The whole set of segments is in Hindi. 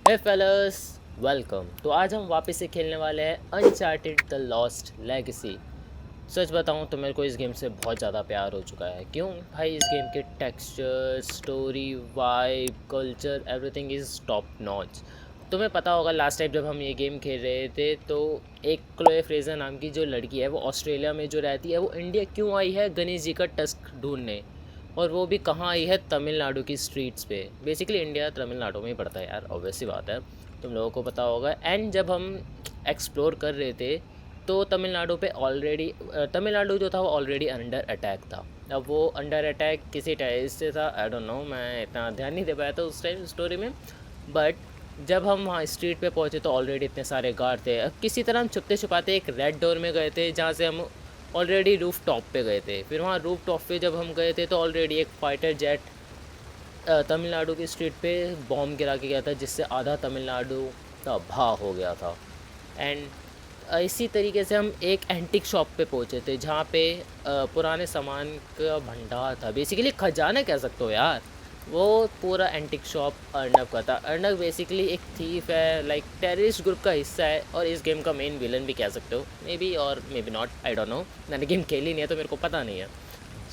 हे फेलर्स, वेलकम। तो आज हम वापस से खेलने वाले हैं अनचार्टेड द लॉस्ट लेगेसी। सच बताऊं तो मेरे को इस गेम से बहुत ज़्यादा प्यार हो चुका है। क्यों भाई? इस गेम के texture, story, vibe, culture, everything is top notch. तुम्हें पता होगा लास्ट टाइम जब हम ये गेम खेल रहे थे तो एक क्लोए फ्रेजर नाम की जो लड़की है वो ऑस्ट्रेलिया में जो रहती है वो इंडिया क्यों आई है गणेश जी का टस्क ढूंढने, और वो भी कहाँ आई है? तमिलनाडु की स्ट्रीट्स पे। बेसिकली इंडिया तमिलनाडु में ही पड़ता है यार, ऑब्वियस सी बात है, तुम लोगों को पता होगा। एंड जब हम एक्सप्लोर कर रहे थे तो तमिलनाडु पे ऑलरेडी तमिलनाडु जो था वो ऑलरेडी अंडर अटैक था। अब वो अंडर अटैक किसी टाइप से था, आई डोंट नो, मैं इतना ध्यान नहीं दे पाया था उस टाइम स्टोरी में। बट जब हम वहाँ स्ट्रीट पे पहुँचे तो ऑलरेडी इतने सारे गार्ड थे। अब किसी तरह हम छुपते छुपाते एक रेड डोर में गए थे जहाँ से हम ऑलरेडी रूफ टॉप पे गए थे। फिर वहाँ रूफ टॉप पे जब हम गए थे तो ऑलरेडी एक फाइटर जेट तमिलनाडु की स्ट्रीट पे बॉम्ब गिरा के गया था जिससे आधा तमिलनाडु तबाह हो गया था। एंड इसी तरीके से हम एक एंटिक शॉप पे पहुँचे थे जहाँ पे पुराने सामान का भंडार था, बेसिकली खजाना कह सकते हो यार। वो पूरा एंटिक शॉप अर्नब का था। अर्नब बेसिकली एक थीफ है, लाइक टेररिस्ट ग्रुप का हिस्सा है और इस गेम का मेन विलन भी कह सकते हो, मे बी और may be not, I don't no, मैंने गेम खेली नहीं है तो मेरे को पता नहीं है।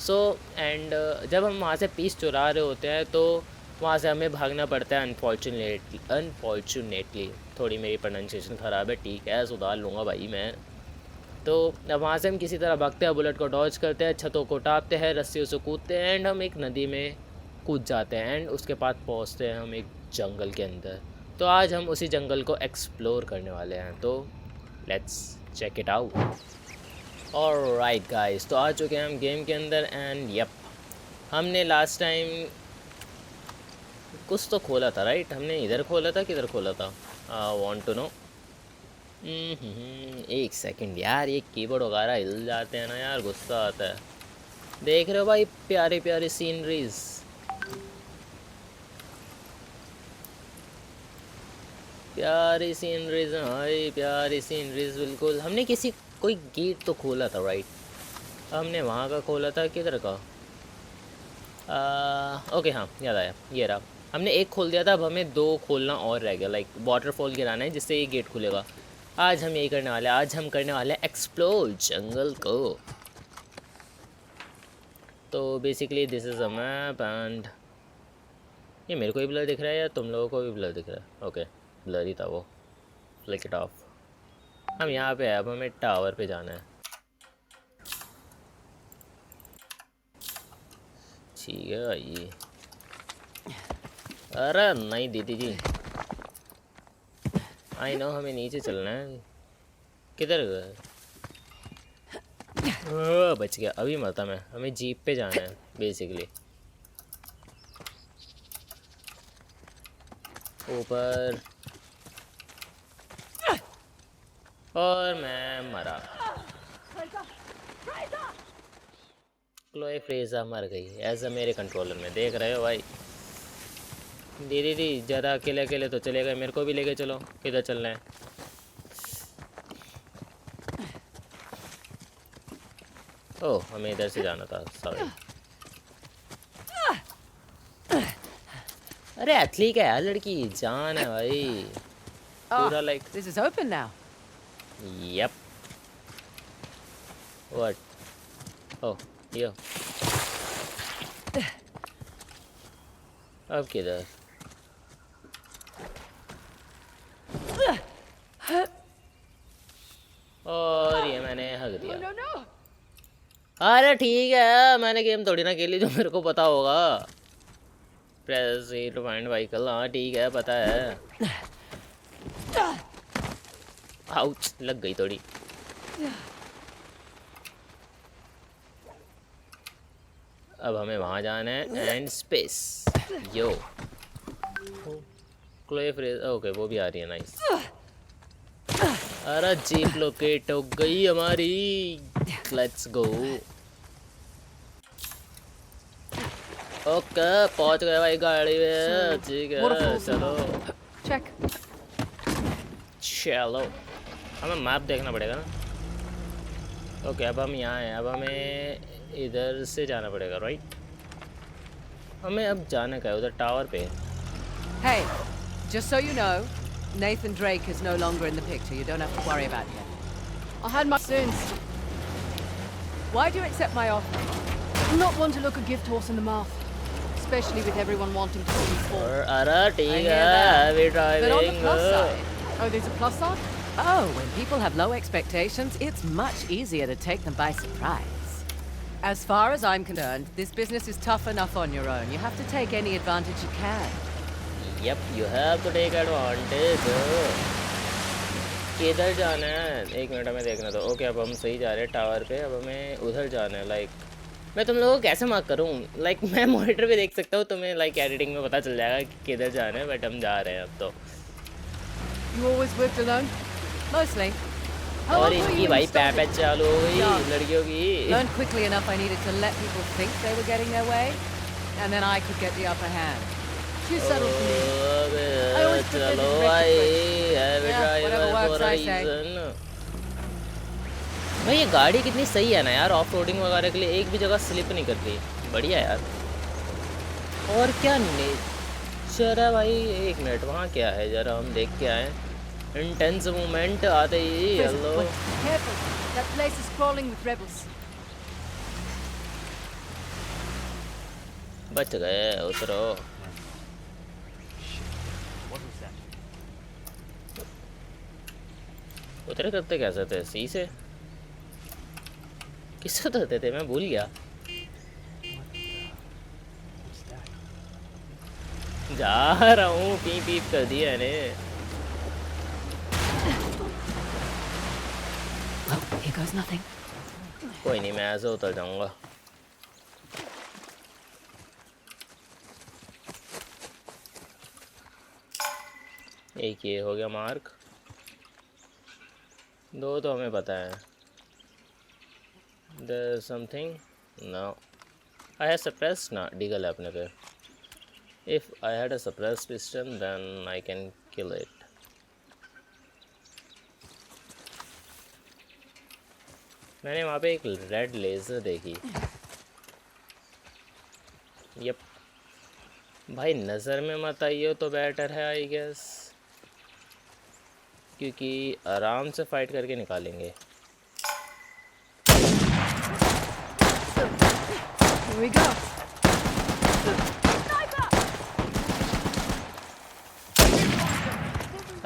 सो एंड जब हम वहाँ से पीस चुरा रहे होते हैं तो वहाँ से हमें भागना पड़ता है। अनफॉर्चुनेटली थोड़ी मेरी प्रोनाउंसिएशन ख़राब है, ठीक है, सुधार लूँगा भाई मैं। तो अब वहाँ से हम किसी तरह भागते हैं, बुलेट को डॉज करते हैं, छतों को टापते हैं, रस्सियों से कूदते हैं एंड हम एक नदी में कूद जाते हैं। एंड उसके बाद पहुँचते हैं हम एक जंगल के अंदर। तो आज हम उसी जंगल को एक्सप्लोर करने वाले हैं, तो let's check it out. Alright guys, तो आ चुके हैं हम गेम के अंदर। एंड यप, हमने लास्ट टाइम कुछ तो खोला था, राइट? हमने इधर खोला था, किधर खोला था? Want to know. एक सेकंड यार, ये कीबोर्ड वगैरह हिल जाते हैं ना यार, गुस्सा आता है। देख रहे हो भाई प्यारी प्यारी सीनरीज? प्यारी सीनरीज हैं भाई, प्यारी सीनरीज बिल्कुल। हमने किसी कोई गेट तो खोला था, राइट? हमने वहाँ का खोला था, किधर का? ओके हाँ, याद आया, ये रहा। हमने एक खोल दिया था, अब हमें दो खोलना और रह गया, लाइक वाटरफॉल गिराना है जिससे ये गेट खुलेगा। आज हम यही करने वाले हैं, आज हम करने वाले हैं एक्सप्लोर जंगल को। तो basically this is a map and ये मेरे को भी ब्लर दिख रहा है या तुम लोगों को भी ब्लर दिख रहा है? ओके, ब्लर ही था वो, फ्लिक इट ऑफ। हम यहाँ पे हैं, अब हमें टावर पे जाना है। ठीक है भाई। अरे नहीं दीदी जी, आई नो हमें नीचे चलना है। किधर गए? बच गया, अभी मरता मैं। हमें जीप पे जाना है बेसिकली, ऊपर, और मैं मरा। क्लोए फ्रेजा मर गई ऐसा मेरे कंट्रोलर में, देख रहे हो भाई? दीदी दी ज़्यादा अकेले अकेले तो चले गए, मेरे को भी लेके चलो। किधर चलना है? ओह, हमें इधर से जाना था, सॉरी। अरे एथली का यार, लड़की जान है भाई पूरा, like This is open now. Yup. What? Oh yo, अब किधर? और ये मैंने हक दिया। No, no. अरे ठीक है, मैंने गेम थोड़ी ना खेली जो मेरे को पता होगा। Press A to find vehicle, हाँ ठीक है, पता है। आउच, लग गई थोड़ी। अब हमें वहाँ जाना है and space yo. Chloe phrase, okay वो भी आ रही है, नाइस। अरे जीप लोकेट हो गई हमारी, लेट्स गो। ओके पहुंच गए भाई गाड़ी में, ठीक है चलो। Check. चलो, हमें मैप देखना पड़ेगा ना। ओके अब हम यहाँ हैं, अब हमें इधर से जाना पड़ेगा, राइट? हमें अब जाना क्या है? उधर टावर पे। Hey, Just so you know, Nathan Drake is no longer in the picture. You don't have to worry about him. I had my sins. Why do you accept my offer? I'm not one to look a gift horse in the mouth, especially with everyone wanting to see me fall. ठीक है, we But on the driving. plus side, oh, there's a plus side? Oh, when people have low expectations, it's much easier to take them by surprise. As far as I'm concerned, this business is tough enough on your own. You have to take any advantage you can. Yep, you have to take advantage. किधर जाना है? एक मिनट में देखना तो। ओके, अब हम सही जा रहे हैं टावर पे। अब हमें उधर जाना है। लाइक मैं तुम लोगों को कैसे मार्क करूँ? लाइक मैं मॉनिटर पे देख सकता हूँ, तुम्हें लाइक एडिटिंग में पता चल जाएगा कि किधर जाना है, बट हम जा रहे हैं अब तो। You always worked alone? Mostly. और इनकी भाई पैपैच चालू हो गई लड़कियों की। Learned quickly enough I needed to let people think they were getting their way, and then I could get the upper hand. Too subtle for me. I always preferred चलो the भाई, whatever works, I say. भाई ये गाड़ी कितनी सही है ना यार, ऑफ रोडिंग वगैरह के लिए एक भी जगह स्लिप नहीं करती। बढ़िया यार। और क्या नेचर है भाई। एक मिनट, वहाँ क्या है जरा हम देख के आए। इंटेंस मूवमेंट आते ही। Hello, Careful. That place is crawling with rebels. बच गए, उतरो। उतरे करते कैसे थे? सी से किससे उतरते थे, मैं भूल गया। जा रहा हूँ, पी पीप कर दिया ने। Well, here goes nothing. कोई नहीं, मैं ऐसे उतर जाऊंगा। एक ये हो गया मार्क। दो तो हमें पता है। There's something? No. I have suppressed ना डीगल है अपने पे। If I had a suppressed piston, then I can kill it. मैंने वहाँ पे एक रेड लेज़र देखी। यप भाई, नज़र में मत आइए तो बेटर है आई गेस, क्योंकि आराम से फाइट करके निकालेंगे। Here we go.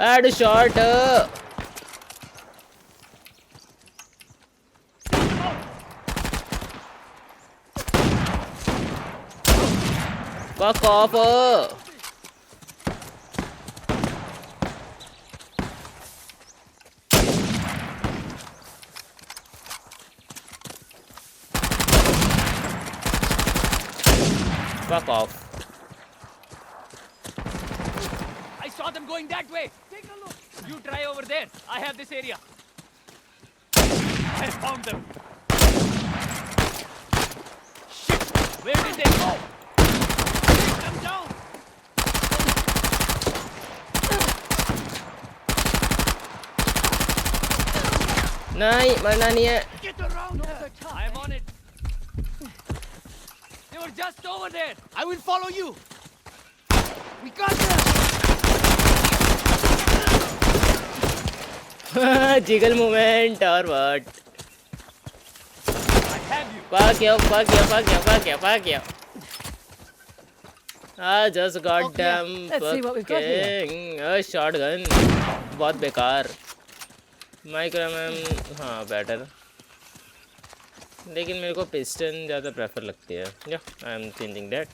Headshot. Fuck off. Fuck off. I saw them going that way. Take a look. You try over there. I have this area. I found them. Shit! Where did they go? Take them down. नहीं, मरना नहीं है। Get around her. I'm on it. They were just over there. I will follow you. We got them. Jiggle movement और what? I have you. Fuck you, fuck you, fuck you, fuck you, fuck you. I just got Okay, damn let's see what we've got here. fucking shotgun। बहुत बेकार। माइक्रो मैम हाँ बेटर, लेकिन मेरे को पिस्टन ज़्यादा प्रेफर लगती है। या I am thinking that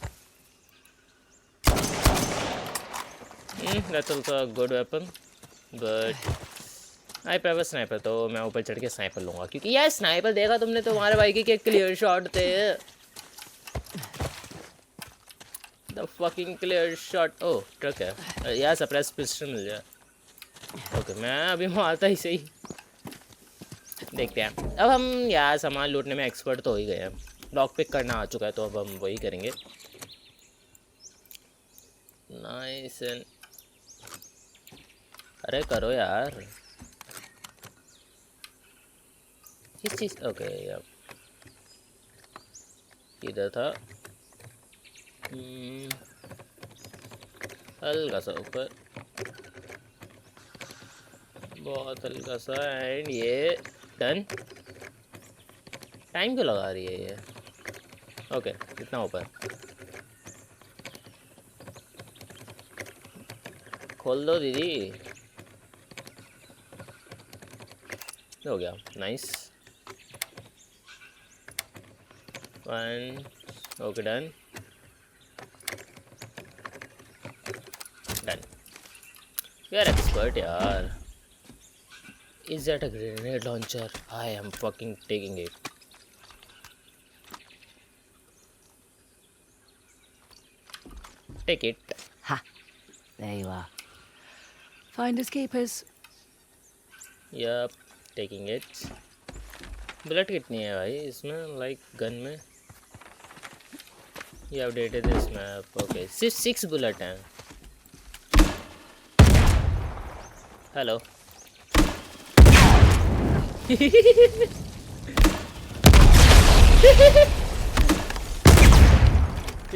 that's also a good weapon, but I prefer sniper. तो मैं ऊपर चढ़ के स्नाइपर लूँगा, क्योंकि यार स्नाइपर देखा तुमने तुम्हारे भाई के क्लियर शॉट थे। The fucking clear shot. Oh truck है यार, सप्रेस पिस्टन मिल जाए। ओके मैं अभी मारता ही सही। देखते हैं अब हम यार, सामान लूटने में एक्सपर्ट तो हो ही गए हैं। लॉक पिक करना आ चुका है, तो अब हम वही करेंगे। नाइस। अरे करो यार, किस चीज़? ओके अब किधर था? हल्का सा ऊपर। बहुत हल्का सा एंड ये डन। टाइम क्यों लगा रही है ये? ओके इतना ऊपर खोल दो दीदी। हो गया nice. 1 okay done done. We are expert यार। Is that a grenade launcher? I am fucking taking it. Take it. Ha! There you are. Finders keepers. Yup, taking it. Bullet कितनी है भाई इसमें, लाइक गन में? You have updated this map. Okay, सिर्फ 6 बुलेट हैं. Hello. We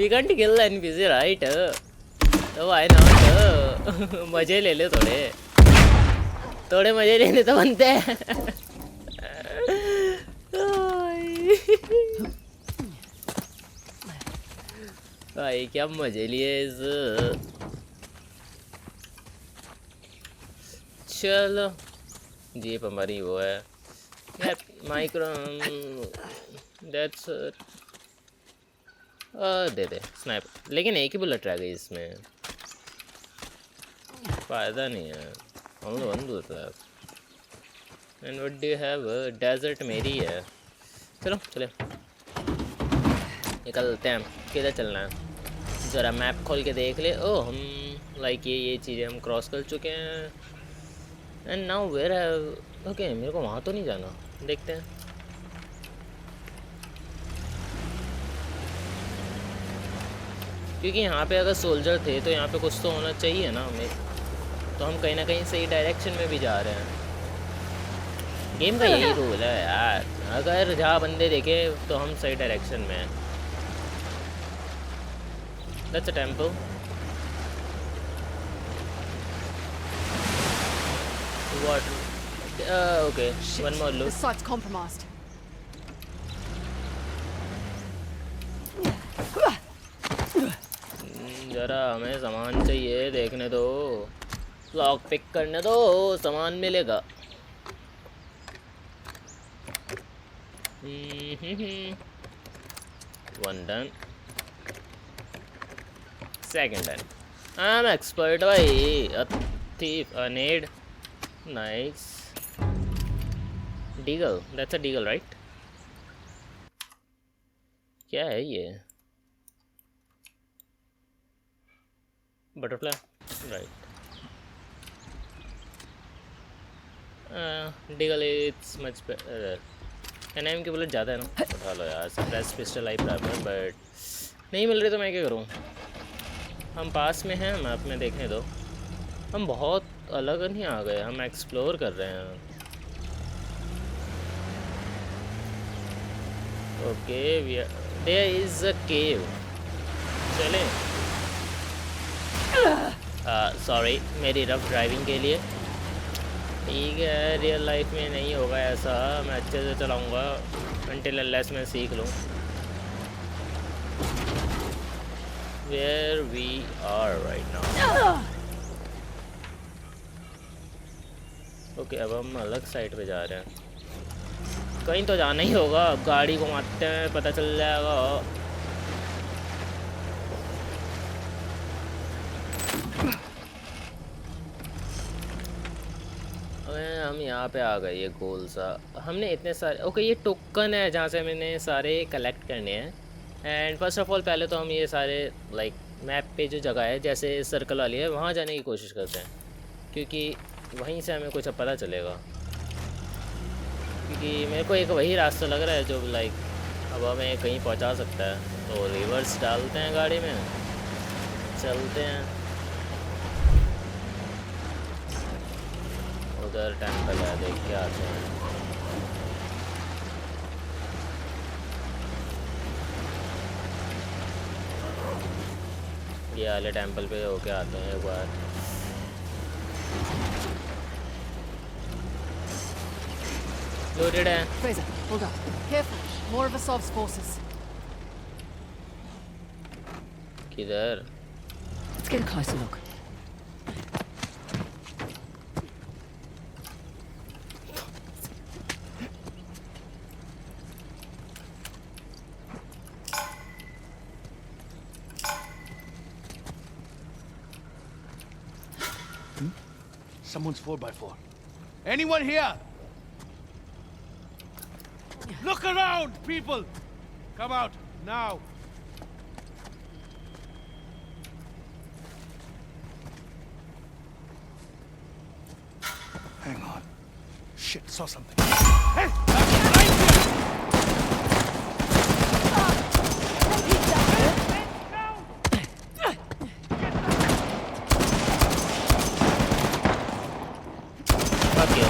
can't kill the NPC, right? तो why not? मजे ले ले थोड़े, थोड़े मजे लेने तो बनते हैं। भाई क्या मजे लिए इस। चलो जीप हमारी वो है micro that's they they snipe. लेकिन एक ही बुलेट रह गई इसमें, फ़ायदा नहीं है। only one bullet left and what do you have? Desert मेरी है। चलो चले निकलते हैं। किधर चलना है ज़रा मैप खोल के देख ले। ओह हम लाइक ये चीज़ें हम क्रॉस कर चुके हैं। एंड नाउ वेयर है। ओके मेरे को वहाँ तो नहीं जाना, देखते हैं। क्योंकि यहाँ पे अगर सोल्जर थे तो यहाँ पे कुछ तो होना चाहिए ना हमें, तो हम कहीं ना कहीं सही डायरेक्शन में भी जा रहे हैं। गेम का यही रूल है यार, अगर जहाँ बंदे देखे तो हम सही डायरेक्शन में हैं। That's a temple. What? Okay. Shit, One more the look. site's compromised. जरा हमें सामान चाहिए, देखने दो, लॉक पिक करने दो, सामान मिलेगा। One done. Second done. I'm expert भाई। A thief, a nade. Nice. Deagle. That's a deagle, right? क्या है ये? Butterfly. Right. Deagle it's much better. NM की बुलेट ज़्यादा है ना? उठा लो यार। Suppress pistol eye primer but नहीं मिल रही तो मैं क्या करूँ? हम पास में हैं, मैप में देखने दो। हम बहुत अलग नहीं आ गए, हम एक्सप्लोर कर रहे हैं। ओके देयर इज अ केव। चलें। सॉरी मेरी रफ ड्राइविंग के लिए। ठीक है रियल लाइफ में नहीं होगा ऐसा, मैं अच्छे से चलाऊंगा अनटिल अनलेस मैं सीख लूँ। Where we are right now. Okay अब हम अलग साइड पे जा रहे हैं। कहीं तो जाना ही होगा, गाड़ी घुमाते हैं पता चल जाएगा। हम यहाँ पे आ गए। ये गोल सा हमने इतने सारे ओके ये टोकन है जहाँ से मैंने सारे कलेक्ट करने हैं। एंड फर्स्ट ऑफ ऑल पहले तो हम ये सारे लाइक मैप पे जो जगह है जैसे सर्कल वाली है वहाँ जाने की कोशिश करते हैं, क्योंकि वहीं से हमें कुछ पता चलेगा। क्योंकि मेरे को एक वही रास्ता लग रहा है जो लाइक अब हमें कहीं पहुँचा सकता है। तो रिवर्स डालते हैं गाड़ी में, चलते हैं। उधर टेंपल है, देख के आते हैं। ये वाले टेंपल पे होके आते हैं एक बार। Loaded है. Fraser, hold up. Careful. More of Asav's forces. किधर? Let's get a closer look. Someone's 4x4. Anyone here? Look around, people! Come out, now! Hang on. Shit, saw something. Hey! Fuck you.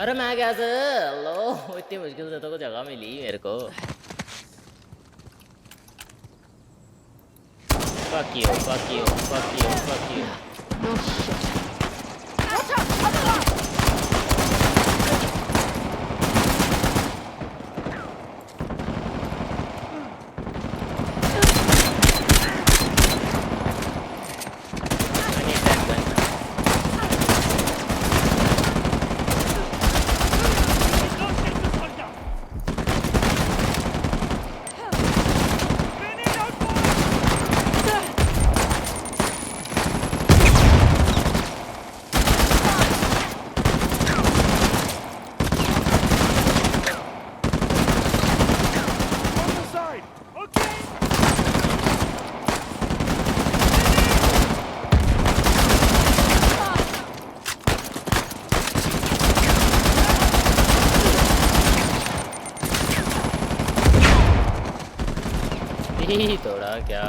अरे मैं कैसे लो इतनी मुश्किल से तो जगह मिली मेरे को. Fuck you, fuck you, fuck you, fuck you. No shit. Watch out! Other one! I need that gun. On the side! Okay! ही थोड़ा क्या.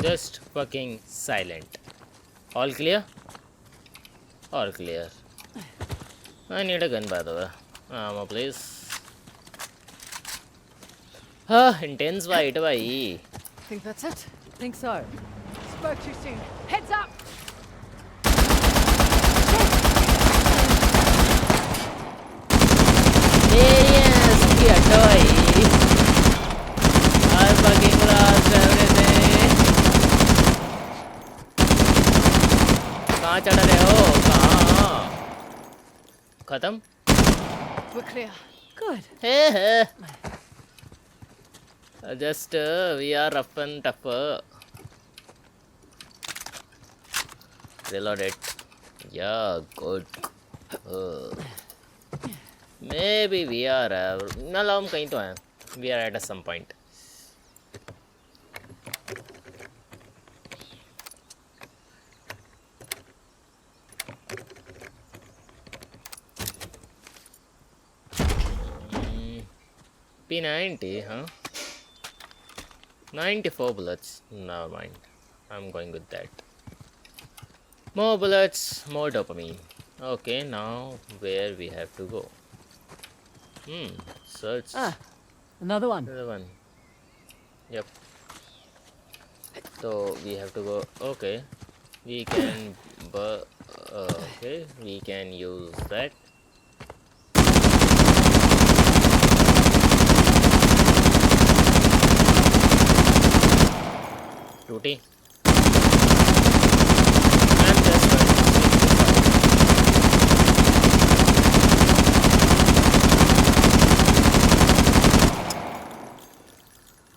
Just fucking silent. All clear? All clear. I need a gun by the way. Ammo please. Intense fight भाई. Think that's it? Think so. Spoke too soon. Heads up! Yes, की हटो भाई. I fucking lost everything. कहाँ चढ़ रहे हो? कहाँ? खत्म? We're clear. Good. Hey. Just we are rough and tougher. Reload it. Yeah, good. Maybe we are. ना लो हम कहीं तो हैं. We are at some point. P90, huh? 94 bullets. Never mind. I'm going with that. More bullets, more dopamine. Okay, now where we have to go? Search. Ah, another one. Another one. Yep. So we have to go. Okay. We can. Okay. We can use that. Duty. I'm just going to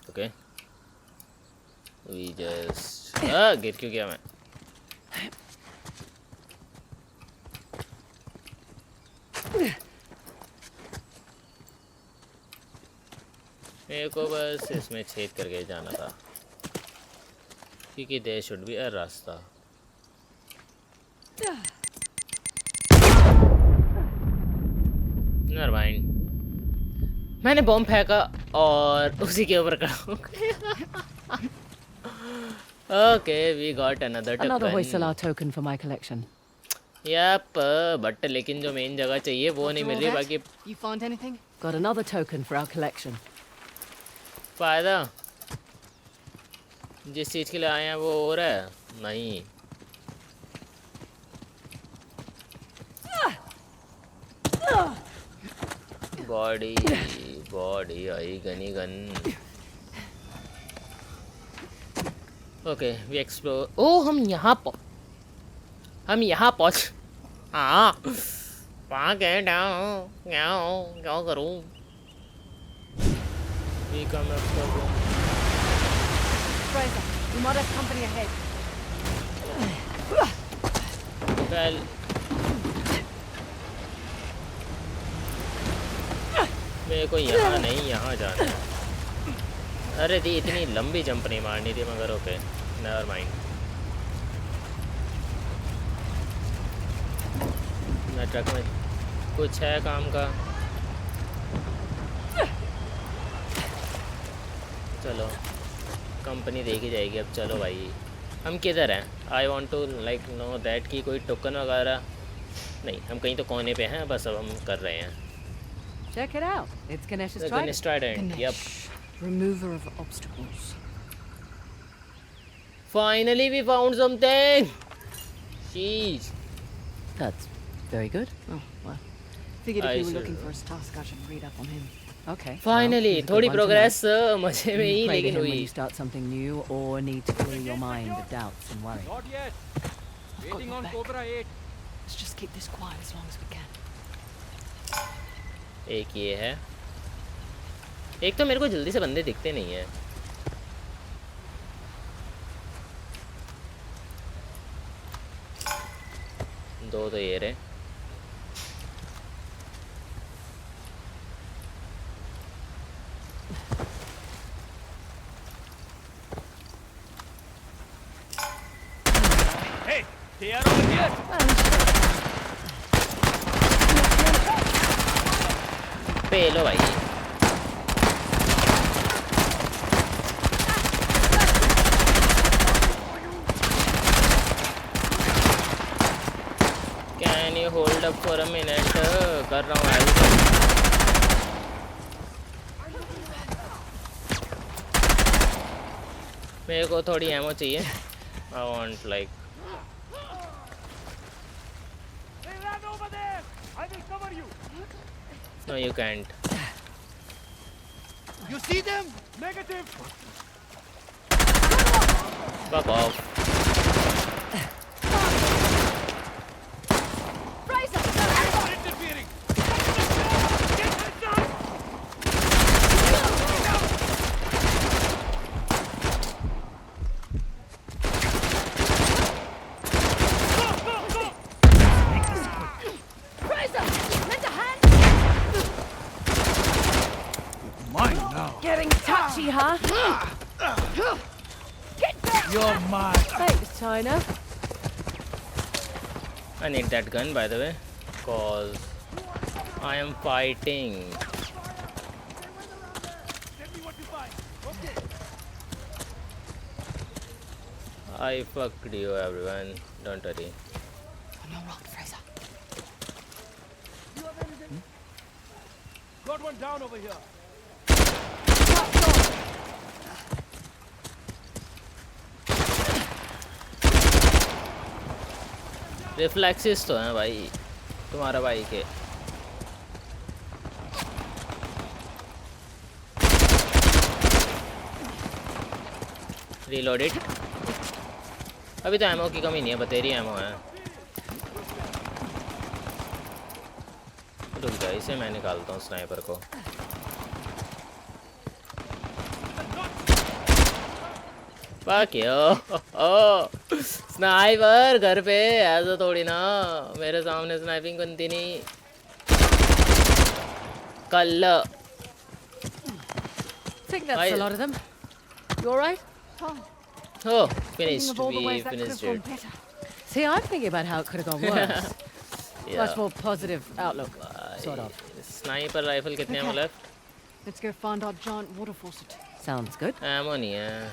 okay. We just गिर क्यों गया मैं? मेरे को बस इसमें छेद करके जाना था क्योंकि देयर शुड बी अ रास्ता। नेवर माइंड, मैंने बॉम्ब फेंका और उसी के ऊपर खड़ा हो गया। Okay, we got another Another token. Hoysala token for my collection. Yup, but लेकिन जो मेन जगह चाहिए वो नहीं मिल रही। बाकी You find anything? Got another token for our collection. फायदा जिस चीज़ के लिए आए हैं वो हो रहा है नहीं। बॉडी बॉडी आई गनी गन। Okay, we explore. ओ हम यहाँ पहुँच। हाँ, वहाँ गए डाउन क्या करूँ? We come up Fraser, we might have company ahead. पहल मेरे को यहाँ नहीं, यहाँ जाना है। अरे दी इतनी लंबी जंप नहीं मारनी थी, मगर ओके, नेवर माइंड। मैं ट्रक में कुछ है काम का। चलो, कंपनी देखी जाएगी अब। चलो भाई, हम किधर हैं? I want to like know that कि कोई टोकन वगैरह नहीं। हम कहीं तो कोने पे हैं, बस अब हम कर रहे हैं। Check it out. It's Ganesh's Ganesh Trident, yep. Remover of obstacles. Finally we found something. Jeez. That's very good. Oh, well. Figured I if you were see. looking for a task, I should read up on him. Okay. Finally, well, थोड़ी good one to प्रोग्रेस मजे में ही know. Pray to लेकिन him when हुई। you start something new or need to clear your mind of doubts and worry. Not yet. I've got Waiting your on back. Cobra 8. Let's just keep this quiet as long as we can. एक ये है। एक तो मेरे को जल्दी से बंदे दिखते नहीं है। दो तो ये रहे। Hey, they are over here. पे लो भाई। Can you hold up for a minute? कर रहा हूँ हेल्प। मेरे को थोड़ी एमो चाहिए। I want like They ran over there. I will cover you. No you can't. You see them? Negative. Fuck off. Interfering. Get this done. Mine now. Getting touchy, huh? You're mine. Thanks, China. I need that gun by the way, cause I am fighting. Tell me what you find. Okay. I fucked you everyone, don't worry. I'm not wrong, Fraser. You have anything? Got one down over here. Reflexes तो हैं भाई तुम्हारा भाई के। Reload it. अभी तो एमओ की कमी नहीं है, बतेरी एमओ है। रुक जा, इसे मैं निकालता हूँ स्नाइपर को। Fuck you. स्नाइपर घर पे ऐसा थोड़ी ना, मेरे सामने स्नाइपिंग बनती नहीं कल। Think that's I- a lot of them. You all right? Oh, Oh, thinking finished. of all the We ways that could have finished gone it. better. See, I'm thinking about how it could have gone worse. Yeah. Much more positive outlook, sort of. Sniper rifle कितने हैं Okay. मतलब? Let's go find our giant water faucet. Sounds good. Ammo नहीं है।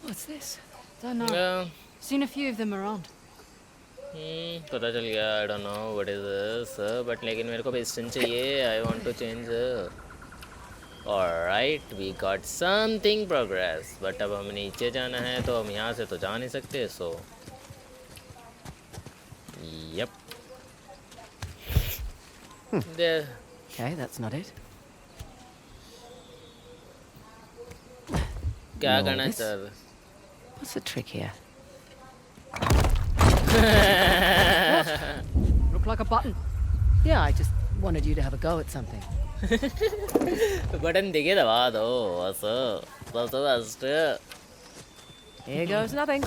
What's this? Don't know. Yeah. Seen a few of them around. पता चल गया। I don't know what is this, but लेकिन मेरे को पिस्टन चाहिए। I want to change. Alright, we got something progress, but अब हमें नीचे जाना है तो हम यहाँ से तो जा नहीं सकते। So yup, there. Okay, that's not it. क्या No, करना this- सर? What's the trick here? Look like a button. Yeah, I just wanted you to have a go at something. Button दिखे दबा दो बस, सबसे best. Here goes nothing.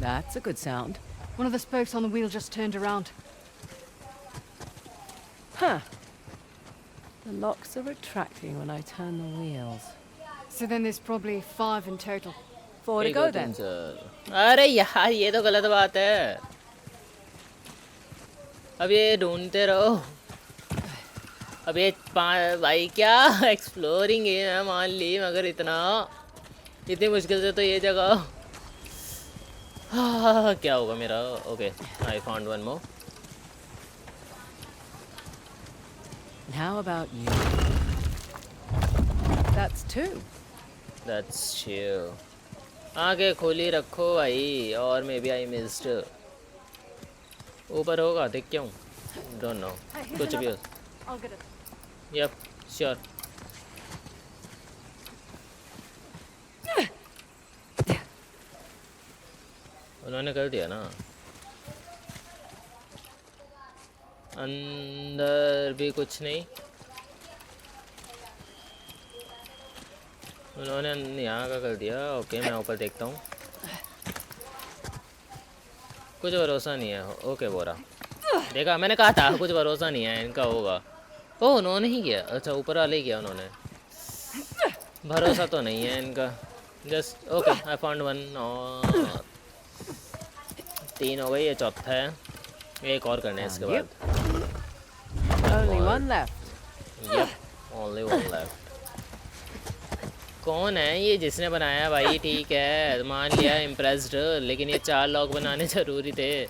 That's a good sound. One of the spokes on the wheel just turned around. Huh. The locks are retracting when I turn the wheels. So then there's probably 5 in total. 4 to go then. अरे यार ये तो गलत बात है। अब ये ढूंढते रहो। अब ये भाई क्या एक्सप्लोरिंग है मान ली, मगर इतनी मुश्किल से तो ये जगह। क्या होगा मेरा? Okay, I found one more. How about you? That's 2. That's chill। आगे खोली रखो भाई। और मे बी आई मिस्ड। ऊपर होगा, देख क्यों? डोंट नो, कुछ भी हो। I'll get it. Yup, sure. उन्होंने कर दिया ना। अंदर भी कुछ नहीं। उन्होंने यहाँ का कर दिया। ओके, मैं ऊपर देखता हूँ। कुछ भरोसा नहीं है। ओके बोरा, देखा मैंने कहा था कुछ भरोसा नहीं है इनका होगा। ओह, उन्होंने ही किया। अच्छा, ऊपर वाले ही किया उन्होंने। भरोसा तो नहीं है इनका। Just okay, I found one. और 3 हो गई, ये चौथा है। एक और करना है इसके बाद। Only one left. Yup, only one left. कौन है ये जिसने बनाया भाई? ठीक है, मान लिया, इम्प्रेस्ड, लेकिन ये 4 लॉक बनाने जरूरी थे।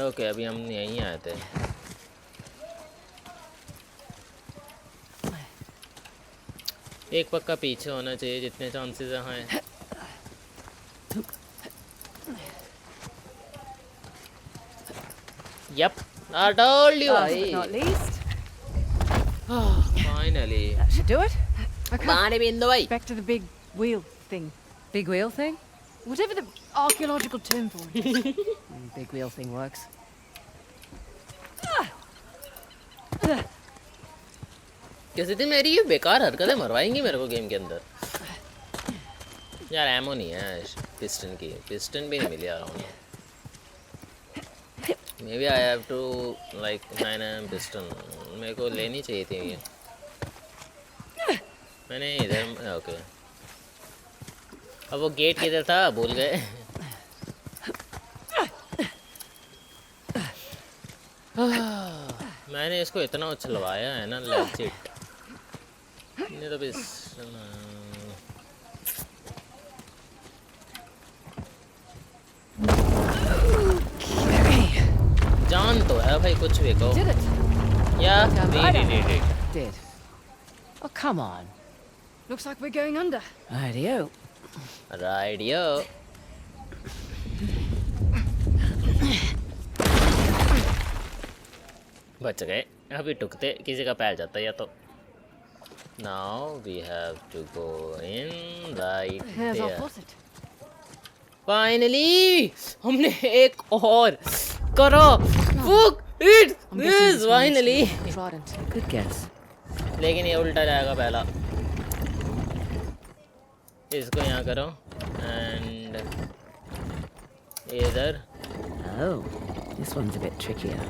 ओके, अभी हम यहीं आए थे। एक पक्का पीछे होना चाहिए जितने चांसेस हैं। Yup, I told you Last but भाई। not least, फाइनली that should do it. Okay. पानी पीन दो भाई। Back to the big wheel thing. Big wheel thing? Whatever the archaeological term for it. Big wheel thing works. कैसे थी मेरी ये बेकार हरकतें मरवाएंगी मेरे को गेम के अंदर। यार एमो नहीं है पिस्टन की। पिस्टन भी नहीं मिली यार। Maybe I have to like 9 piston. मेरे को लेनी चाहिए थी ये। मैंने इधर ओके। अब वो गेट किधर था भूल गए। मैंने इसको इतना उछलवाया है ना लेजिट। नहीं तो पिस्टन जान तो है भाई, कुछ भी कहो। Did it? या Done. Did. Oh, come on. Looks like we're going under. Rightio. राइडियो। बच गए। अभी टुकते किसी का पैर जाता या तो। Now we have to go in right There's our there. faucet. Finally हमने एक और करो fuck it I'm guessing this this one needs to finally be Trident. Good guess. लेकिन ये उल्टा जाएगा पहला इसको यहाँ करो एंड इधर Oh, this one's a bit trickier.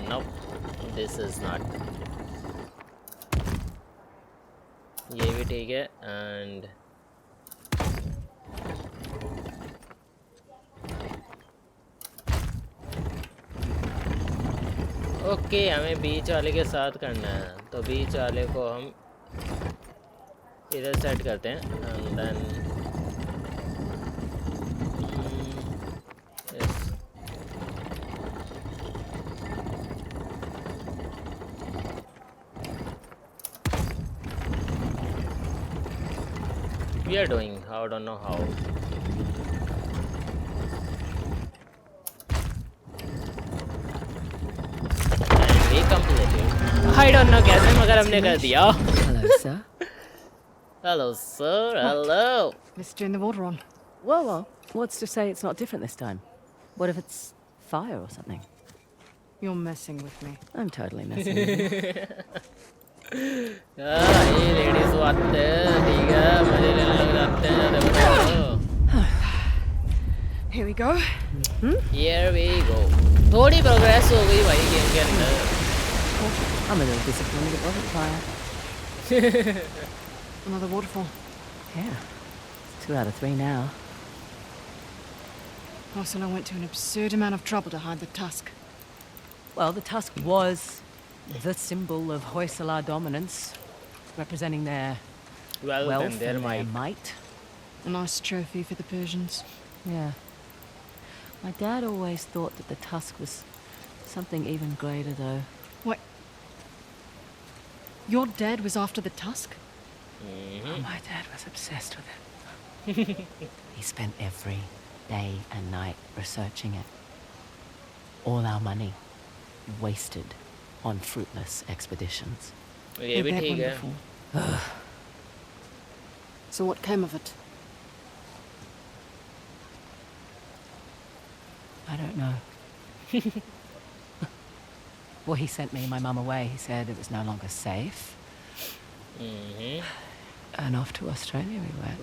No this is not ये भी ठीक है एंड ओके हमें बीच वाले के साथ करना है तो बीच वाले को हम इधर सेट करते हैं and then we are doing I don't know how and we completed I don't know कैसे मगर हमने कर दिया Hello, sir. hello sir hello Let's turn the water on. Well, what's to say it's not different this time? What if it's fire or something? You're messing with me. I'm totally messing with you. ये लेडीज आते हैं ठीक है मजे लेने लग जाते हैं देखो Here we go. here we go थोड़ी प्रोग्रेस हो गई भाई गेम के अंदर I'm a little disappointed it wasn't fire. Another waterfall. Yeah. It's 2 out of 3 now. Ursula went to an absurd amount of trouble to hide the tusk. Well, the tusk was the symbol of Hoysala dominance, representing their wealth wealth and their might A nice trophy for the Persians. Yeah. My dad always thought that the tusk was something even greater, though. What? Your dad was after the tusk? Oh, my dad was obsessed with it. He spent every day and night researching it. All our money wasted on fruitless expeditions. ये भी ठीक है So what came of it? I don't know. Well, he sent me and my mum away. He said it was no longer safe. And off to Australia we went.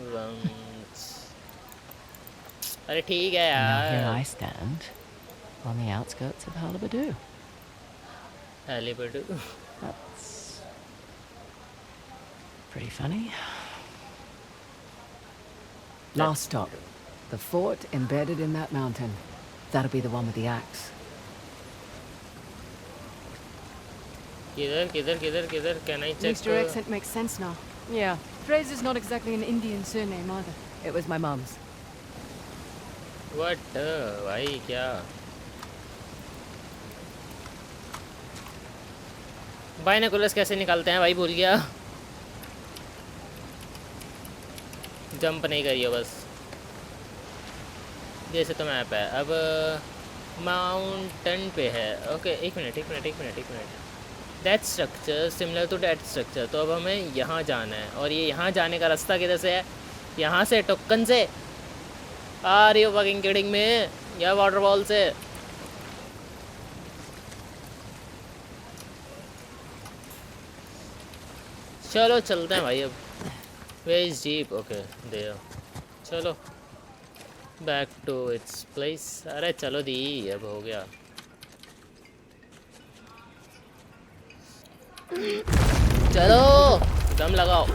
अरे ठीक है And now here I यार stand on the outskirts of Halibadu. Halibadu That's pretty funny. Last stop. The fort embedded in that mountain. That'll be the one with the axe. किधर किधर किधर किधर can I At least your check accent makes sense now. Yeah. Fraser's not exactly an Indian surname either. It was my mum's. what भाई क्या बाइनोकुलर्स कैसे निकालते हैं भाई भूल गया जंप नहीं करिए बस जैसे तो मैप है अब माउंटेन पे है ओके एक minute that structure similar to that structure तो अब हमें यहाँ जाना है और ये यहाँ जाने का रास्ता किधर से है यहाँ से टोकन से आर यू फकिंग किडिंग में या वाटरफॉल से चलो चलते हैं भाई अब वेज जीप ओके दे चलो बैक टू इट्स प्लेस अरे चलो दी अब हो गया चलो दम लगाओ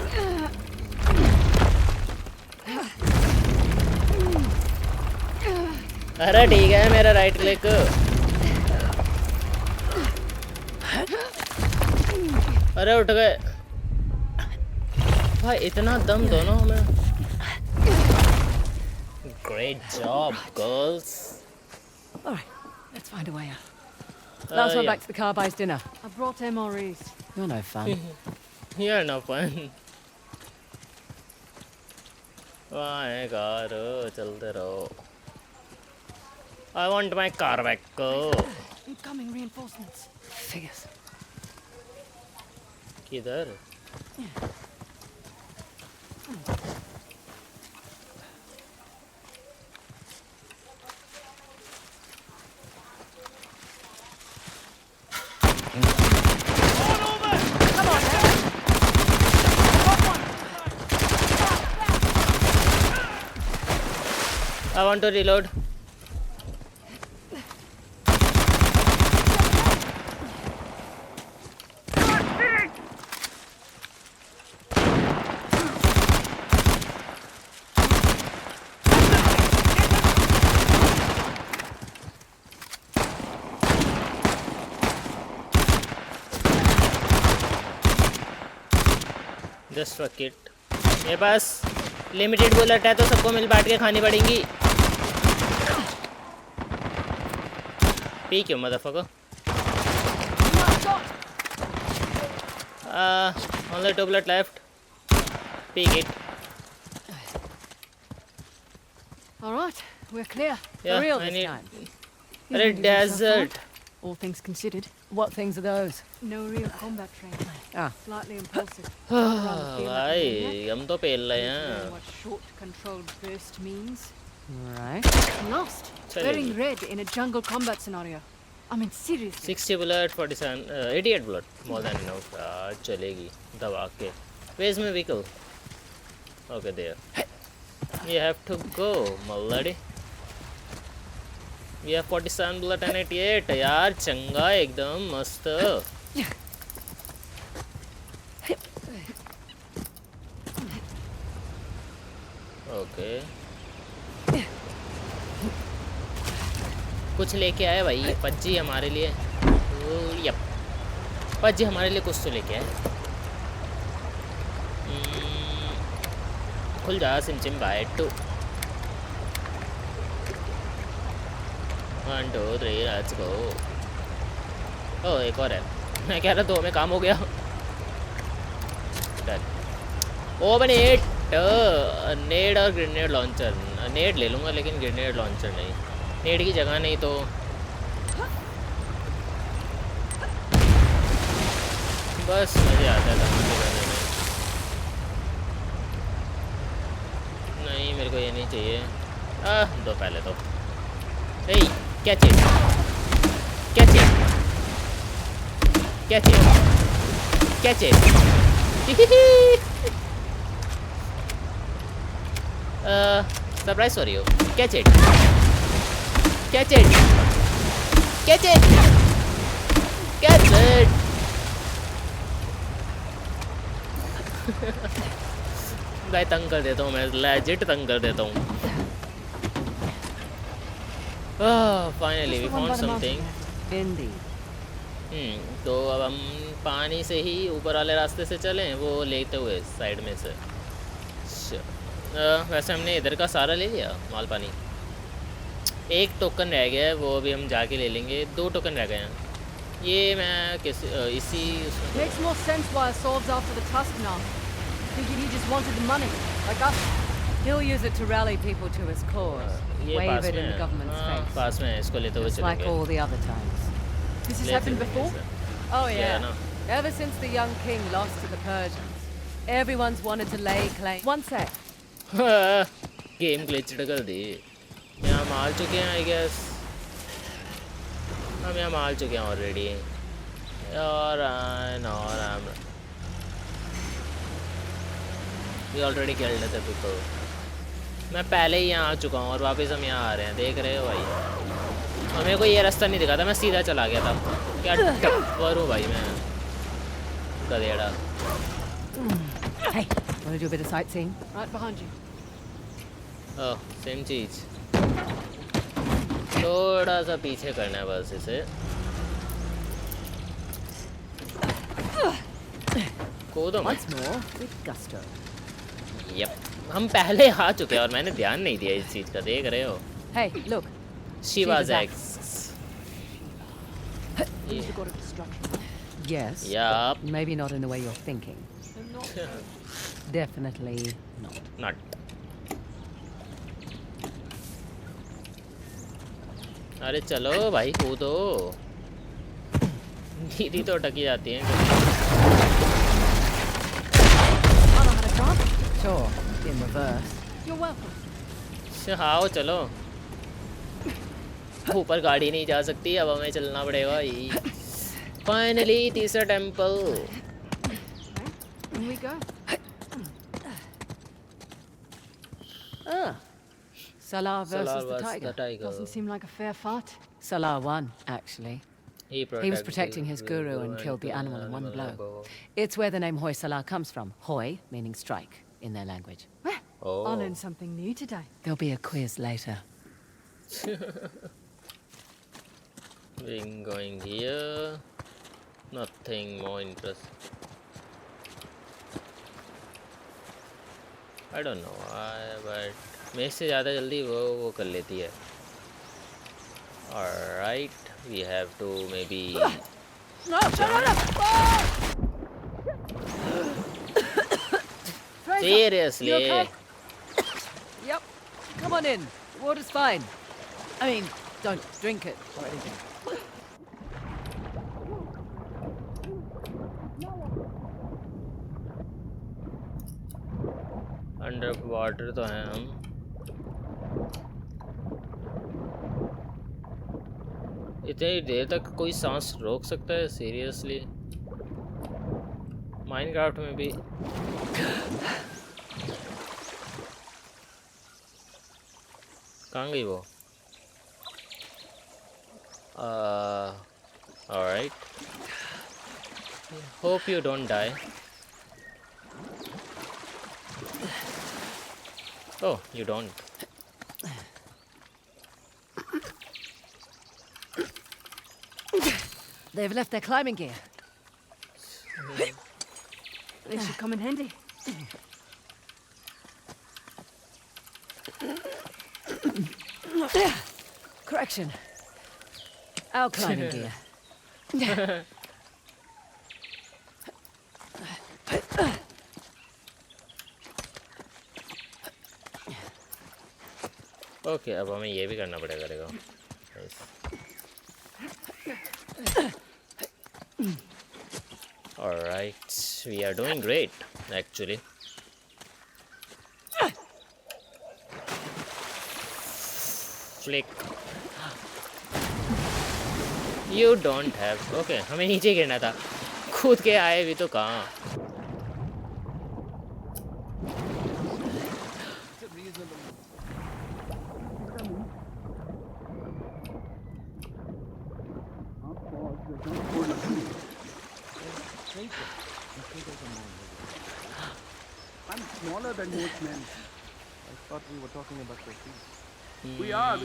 अरे ठीक है मेरा राइट क्लिक अरे उठ गए भाई इतना दम दोनों में Great job, girls. All right, let's find a way out. Last one yeah. back to the car buys dinner. I brought MREs. You're no fun. You're no fun. वाह कार चलते रहो I want my car back Incoming reinforcements. Figures. किधर I want to reload. Just fuck it. मेरे पास लिमिटेड बुलेट है तो सबको मिल बांट के खानी पड़ेंगी. पी क्यों motherfucker? Only 2 bullet left. Peek it. All right, we're clear. Yeah, For real I this need- time. अरे You think yourself desert. out? All things considered. What things are those? No real combat training. Ah. Slightly impulsive. भाई हम तो पेल रहे Learn हैं. what short controlled burst means. Right. Lost. Chale Wearing gayi. red in a jungle combat scenario. I mean, seriously. 60 bullet, 47, 88 bullet. More than enough. चलेगी दबा के. Where's my vehicle? Okay, there. You have to go, my lady. We have 47 bullet and 88. यार चंगा एकदम मस्त. Okay. कुछ लेके आए भाई पज्जी हमारे लिए. यप पज्जी हमारे लिए कुछ तो लेके आए. खुल जा सिमचिम बाय 2 1 2 3 लेट्स गो. ओ एक और है. मैं कह रहा 2 में काम हो गया. डन. Open it. नेड और ग्रेनेड लॉन्चर. नेड ले लूँगा लेकिन ग्रेनेड लॉन्चर नहीं. नेड की जगह नहीं तो बस मज़े आता है धमाके करने में. नहीं मेरे को ये नहीं चाहिए. दो पहले तो. Hey catch it. Catch it. Catch it. Catch it. Surprise for you. Catch it. Catch it. Catch it. Catch it. भाई तंग कर देता हूँ मैं. लेजिट तंग कर देता हूँ. Finally we found something. Indeed. तो अब हम पानी से ही ऊपर वाले रास्ते से चलें वो लेते हुए साइड में से. वैसे हमने इधर का सारा ले लिया माल पानी. एक टोकन रह गया है वो अभी हम जाके ले लेंगे. 2 टोकन रह गए हैं. ये मैं किसी इसी उसमें Makes more sense why Assault's after the tusk now. Thinking he just wanted the money, like us. He'll use it to rally people to his cause. ये Wave पास it में in the है. government's हाँ, face. पास में है. इसको लेते हुए Just like चलेंगे. all the other times. This has ले happened चलेंगे before? इसे. Oh Yeah, yeah. no. Ever since the young king lost to the Persians, everyone's wanted to lay claim. One sec. Game glitched कर दी. यहाँ मार चुके हैं आई गेस. हम यहाँ मार चुके हैं ऑलरेडी. और we already killed the people. मैं पहले ही यहाँ आ चुका हूँ और वापस हम यहाँ आ रहे हैं. देख रहे हो भाई. और मेरे को ये रास्ता नहीं दिखा था. मैं सीधा चला गया था. क्या टप्पर हूँ भाई मैं. गधेड़ा. Hey, want to do a bit of sightseeing? Right behind you. Oh same चीज़. थोड़ा सा पीछे करना है बस इसे. कूदो मैं. Once more with gusto. Yup हम पहले आ चुके हैं और मैंने ध्यान नहीं दिया इस चीज़ का. देख रहे हो. Hey, look. Shiva's Shiva's axe. He's the god of destruction. Yes. Yup. but maybe not in the way you're thinking. So not Definitely not. Not. अरे चलो भाई कूदो. दीदी तो अटकी जाती हैं. I know how to jump. Sure, in reverse. You're welcome. हाँ चलो. ऊपर गाड़ी नहीं जा सकती. अब हमें चलना पड़ेगा भाई. फाइनली तीसरा temple. In we go. Ah, Salah versus Salah the was tiger. the tiger. Doesn't seem like a fair fight. Salah won, actually. He He was protecting his guru and killed the animal in one blow. It's where the name Hoi Salah comes from. Hoi meaning strike in their language. Well, Oh. I learned something new today. There'll be a quiz later. We're going here. Nothing more interesting. I don't know why, but मेरे से ज़्यादा जल्दी वो कर लेती है. Alright, we have to maybe. No, Seriously. You okay? Yep. Come on in. The water's fine. I mean, don't drink it or anything. Under water तो हैं हम. इतनी देर तक कोई सांस रोक सकता है? सीरियसली. माइनक्राफ्ट में भी. कहाँ गई वो? Alright. Hope you don't die. Oh, you don't. They've left their climbing gear. They should come in handy. Correction. Our climbing gear. Okay, अब हमें ये भी करना पड़ेगा. देखो. Alright, we are doing great actually. Flick. You don't have. Okay, हमें नीचे गिरना था. कूद के आए भी तो कहाँ. I'm smaller than most men. I thought we were talking about the feet. We are.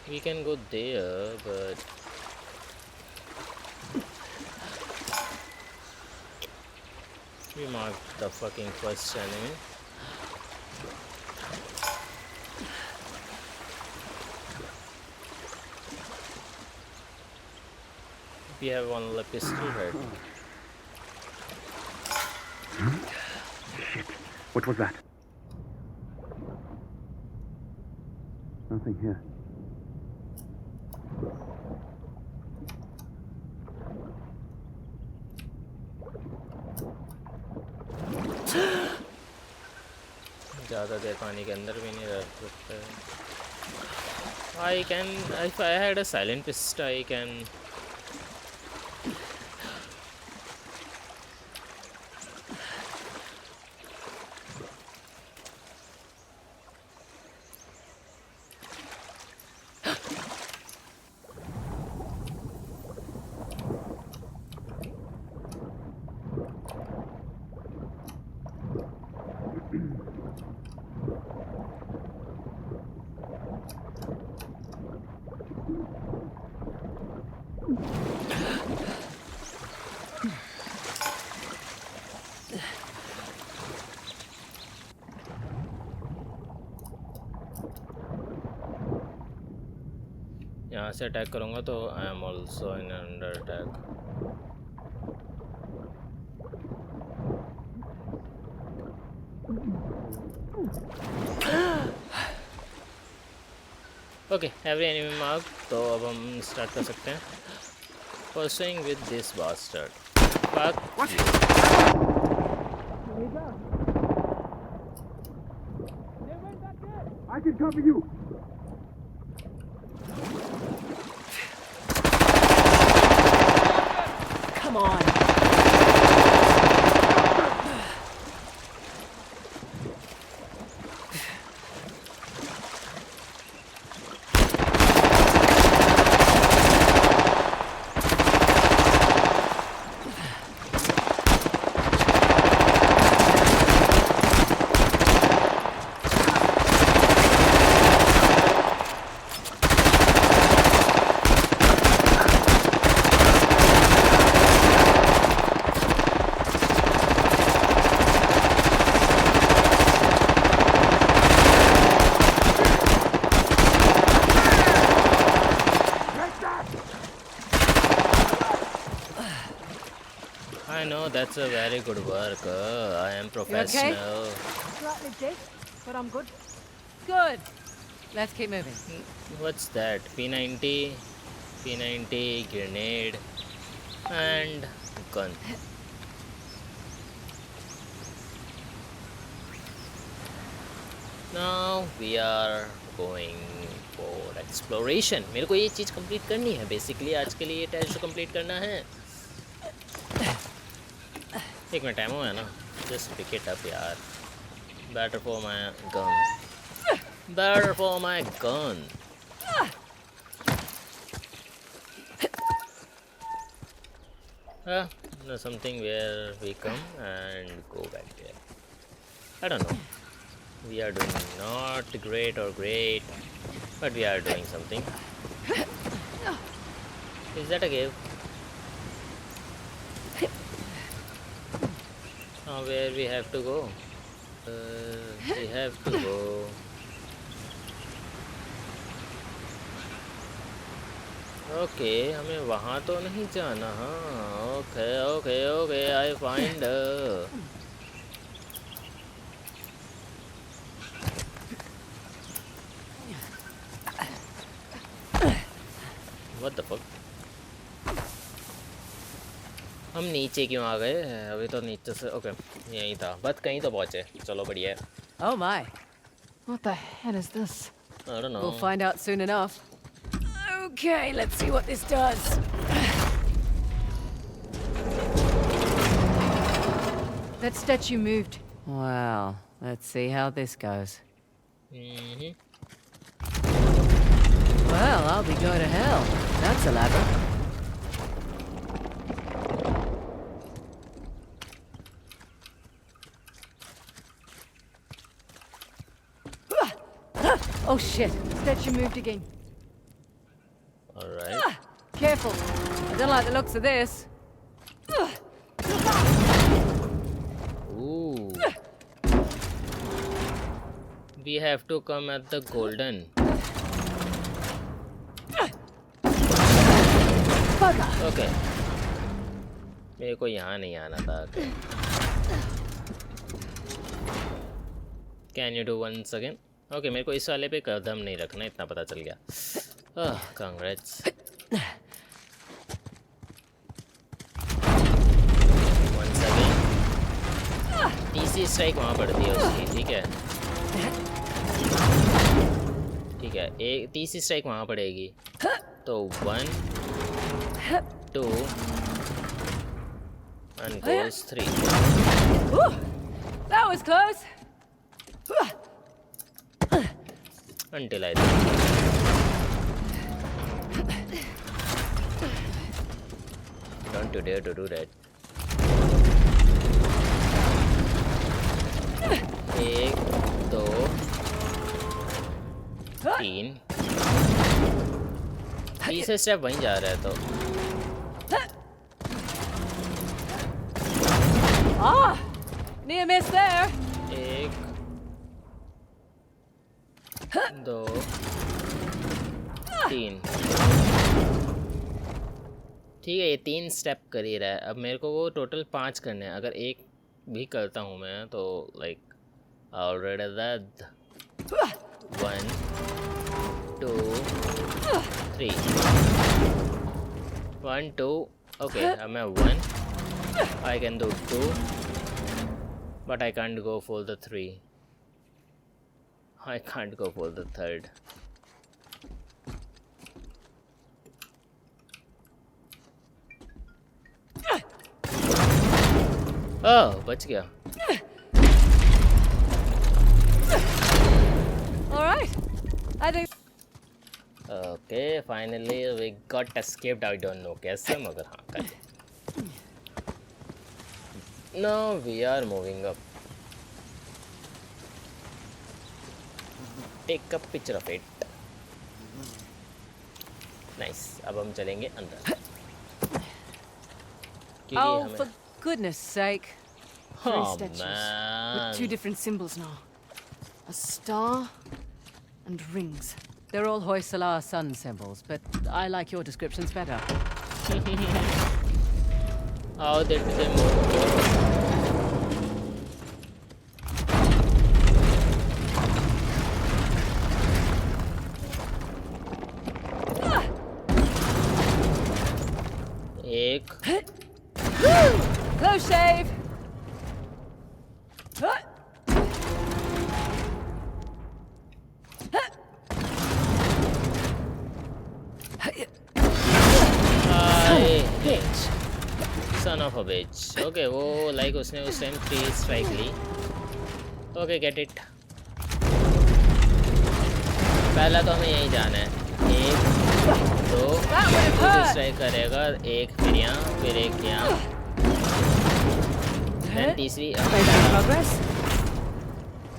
We can go there, but we marked the fucking first enemy. We have one pistol head. Shit. What was that? Nothing here. ज़्यादा देर पानी के अंदर भी नहीं रह सकते. I can, if I had a silent pistol, I can. यहाँ से अटैक करूँगा तो I am also in under attack. Okay, every enemy mark. तो अब हम स्टार्ट कर सकते हैं. Pursuing with this bastard. I can cover you. Come on. know that's a very good work. I am professional. Slightly dead, but I'm good. Good. Let's keep moving. What's that? P90, P90, grenade, and gun. Now we are going for exploration. मेरे को ये चीज़ कंप्लीट करनी है बेसिकली. आज के लिए ये टेस्ट कंप्लीट करना है. एक मिनट टाइम हुआ है ना. जस्ट पिक इट अप यार. Better for my gun. Better for my gun. No, something where we come and go back there. I don't know. We are doing not great or great, but we are doing something. Is that a cave? Where we have to go? We have to go. Okay हमें वहाँ तो नहीं जाना. हाँ okay okay okay I find. What the fuck. हम नीचे क्यों आ गए? अभी तो नीचे से ओके यहीं था. बस कहीं तो पहुँचे. चलो बढ़िया है. Oh my. What the hell is this? I don't know. We'll find out soon enough. Okay, let's see what this does. That statue moved. Well, let's see how this goes. Well, I'll be going to hell. That's elaborate. Oh shit, statue moved again. Alright. Careful. I don't like the looks of this. Ooh. We have to come at the golden. Okay. मेरे को यहाँ नहीं आना था. Can you do once again? Okay, मेरे को इस वाले पे कदम नहीं रखना. इतना पता चल गया. Congrats. Once again. तीसरी स्ट्राइक वहाँ पड़ती है उसकी. ठीक है. ठीक है. एक तीसरी स्ट्राइक वहाँ पड़ेगी. तो 1 2 and goes 3. That was close. Until I die. Don't you dare to do that. 1 2 3. तीसरा स्टेप वहीं जा रहा है तो. Ah, near miss there. 1 2 3. ठीक है ये 3 स्टेप कर ही रहा है. अब मेरे को वो टोटल 5 करने हैं. अगर एक भी करता हूँ मैं तो लाइक ऑलरेडी दैट 1 2 3 1 2. ओके अब मैं 1 I can do 2 but I can't go for the 3. I can't go for the third. Oh, बच गया. All right. I think. Okay, finally we got escaped. I don't know कैसे मगर हाँ कर. Now we are moving up. Take a picture of it. Nice. अब हम चलेंगे अंदर. क्योंकि Oh, हमें for goodness sake. 3 oh statues. man. With 2 different symbols now. A star and rings. They're all Hoysala sun symbols, but I like your descriptions better. आओ देखते हैं मोर को। एक Close shave. Son of a bitch. Okay, वो लाइक उसने उस टाइम 3 स्ट्राइक ली। Okay, get it. पहला तो हमें यहीं जाना है। 1 2 स्ट्राइक करेगा, एक फिर यहाँ, फिर एक यहाँ, देन तीसरी।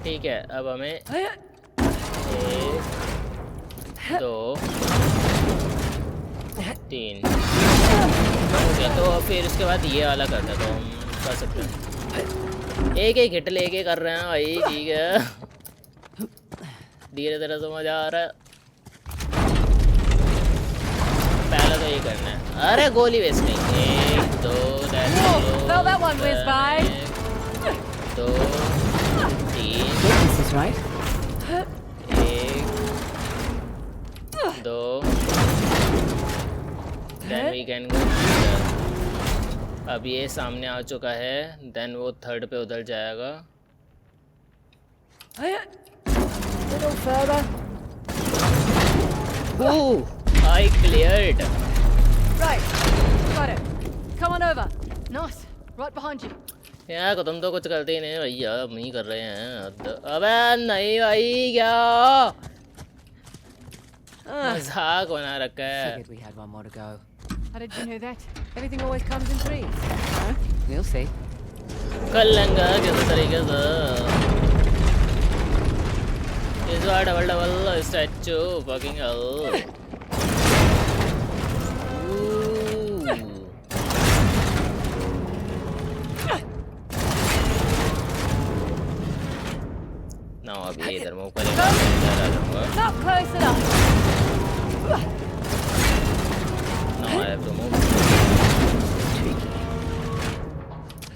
ठीक है, अब हमें 1 2 3 हो गया। तो फिर उसके बाद ये वाला करना तो हम कर सकते हैं। एक एक हिट लेके कर रहे हैं भाई, ठीक है। धीरे धीरे समझ आ रहा है। पहला तो ये करना है। अरे गोली वेस्ट नहीं। 1 2 Felt that one whiz by. 2 3 This is right. 1 2 then we can go. अब ये सामने आ चुका है, देन वो थर्ड पे उधर जाएगा। Little further. I cleared. Right. Got it. Come on over. Nice. Right behind you. यार तुम तो कुछ करते ही नहीं भैया, हम ही कर रहे हैं। अबे नहीं भाई, क्या मजाक बना रखा है। Figured we had one more to go. How did you know that? Everything always comes in threes. Huh? We'll see. कर लेंगे किसी तरीके से। इस बार double double statue fucking hell. ना अभी इधर मूव करेगा, इधर आ जाऊंगा। Not close enough. Now I have to move.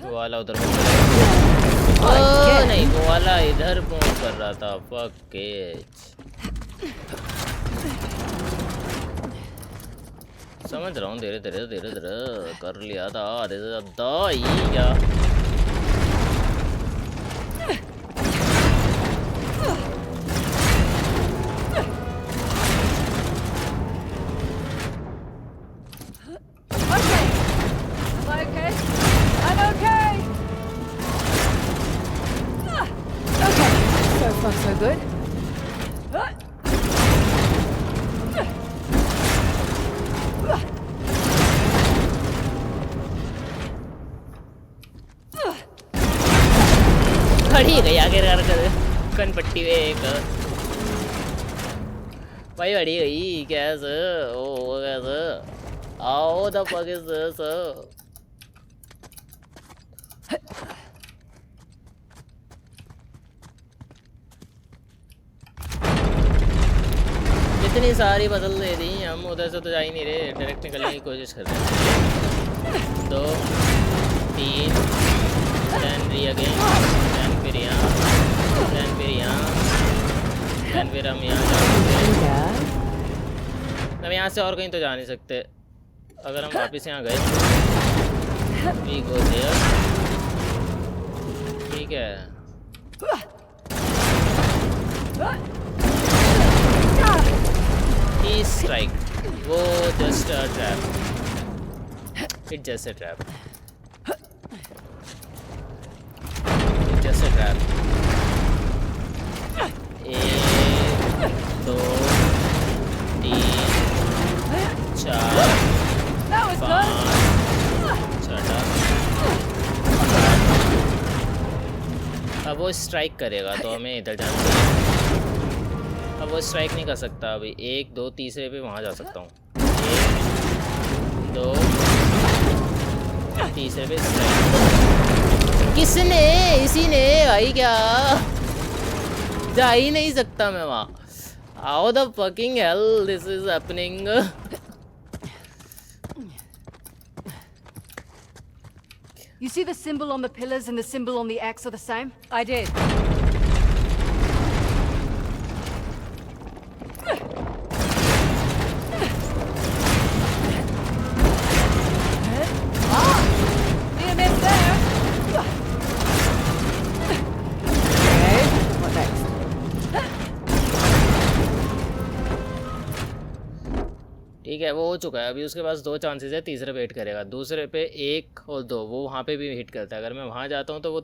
वो वाला उधर मूव करेगा। नहीं, वो वाला इधर मूव कर रहा था। Fuck it. समझ रहा हूँ, धीरे धीरे धीरे धीरे कर लिया था। आधे से ज्यादा ही क्या। So good. खड़ी गई आगे कर कन पट्टी में एक भाई अड़ी गई। कैसे ओ कैसे आओ द फक इज दिस। इतनी सारी बदल दे दी, हम उधर से तो जा ही नहीं रहे, डायरेक्ट निकलने की कोशिश कर रहे हैं। 2 3 देन री अगेन, देन फिर यहाँ, देन फिर यहाँ, देन फिर हम यहाँ जा सकते हैं। हम यहाँ से और कहीं तो जा नहीं सकते। अगर हम वापस यहाँ गए वी गो देयर, ठीक है। He strike. वो just a trap. It's just a trap. It's just a trap. 1 2 3 4 5 6 अब वो स्ट्राइक करेगा तो हमें इधर जाना चाहिए। अब वो स्ट्राइक नहीं कर सकता अभी। 1 2 तीसरे पे वहाँ जा सकता हूँ। 1 2 तीसरे पे स्ट्राइक। किसने? इसी ने भाई। क्या जा ही नहीं सकता मैं वहाँ। How the fucking hell this is happening. You see the symbol on the pillars and the symbol on the X are the same? I did. Near miss there. Okay, what next? ठीक है, वो हो चुका है। अभी उसके पास 2 चांसेस है, तीसरे पे हिट करेगा। दूसरे पे 1 और 2 वो वहाँ पे भी हिट करता है। अगर मैं वहाँ जाता हूँ तो वो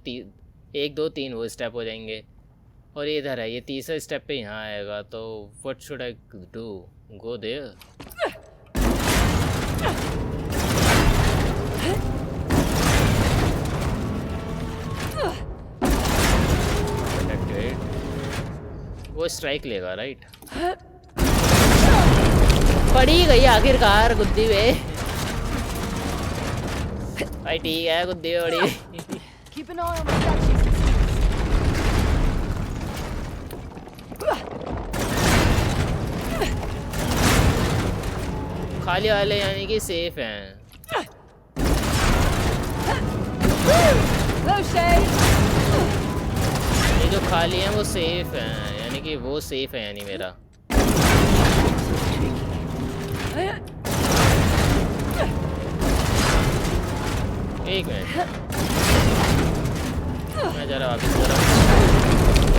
1 2 3 वो स्टेप हो जाएंगे, और ये इधर है, ये तीसरे स्टेप पे यहाँ आएगा। तो what should I do? Go there? वो स्ट्राइक लेगा, राइट? पड़ी गई आखिरकार गुद्दी में। भाई ठीक है, गुद्दी में पड़ी। Keep an eye on the statues and symbols. खाली वाले यानी कि सेफ हैं। No shade. ये जो खाली हैं वो सेफ हैं, यानी कि वो सेफ है, यानी मेरा। एक मिनट, मैं जरा वापस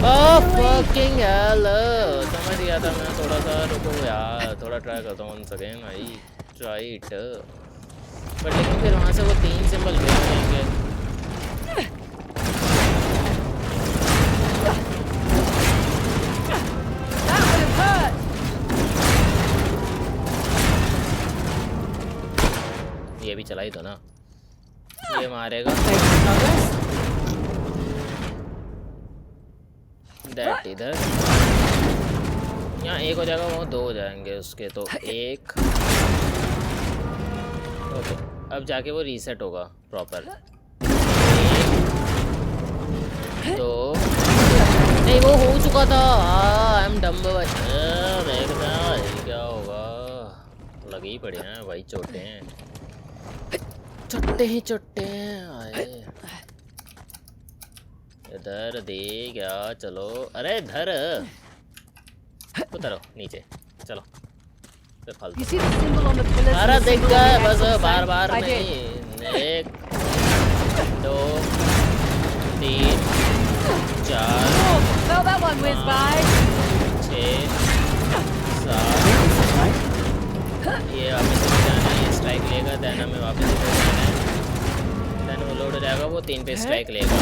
ओह फकिंग हेल, समझ गया था मैं। थोड़ा सा रुको यार, थोड़ा ट्राई करता हूँ once again, I try it. But लेकिन फिर वहाँ से वो 3 सिंबल मिल जाएंगे। That would have hurt. ये भी चलाई तो ना, ये मारेगा। दैट इधर यहाँ 1 हो जाएगा, वहाँ 2 हो जाएंगे उसके। तो 1 ओके, अब जाके वो रीसेट होगा प्रॉपर। 1 2 नहीं, वो हो चुका था। I am dumb. देखना क्या होगा। लगे ही पड़े हैं भाई, चोटे हैं, चट्टे ही चट्टे हैं। आए इधर दे क्या? चलो, अरे इधर उतरो नीचे, चलो। You see the symbol on the pillars? अरे and the देख symbol गया, on the बस X are the bar same? Bar I नहीं। did. 1 2 3 4 Oh, felt that one whiz by. 6 7 ये वापस इधर जाना है, ये स्ट्राइक लेगा। देन हमें वापस इधर जाना है, देन वो लोड हो जाएगा, वो 3 पे स्ट्राइक लेगा।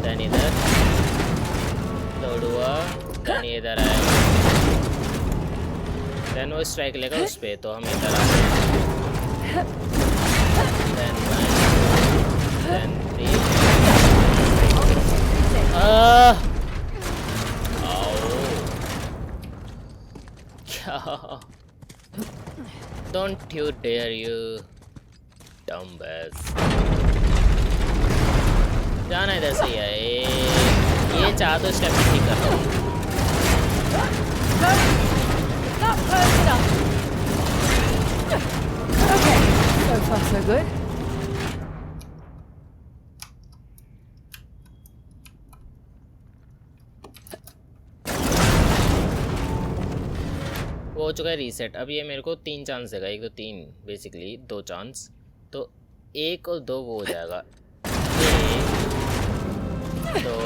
देन इधर लोड हुआ, देन ये इधर आएगा, देन वो स्ट्राइक लेगा उस पे। तो हम इधर आते हैं, then 1 then 3 Don't you dare, you dumbass. जाना इधर से ही है। ये 4 तो स्टेप ठीक कर रहा हूँ। Not close enough. Okay, so far so good. वो हो चुका है रीसेट। अब ये मेरे को 3 चांस देगा, 1 2 3 बेसिकली 2 चांस। तो 1 और 2 वो हो जाएगा, 1 2।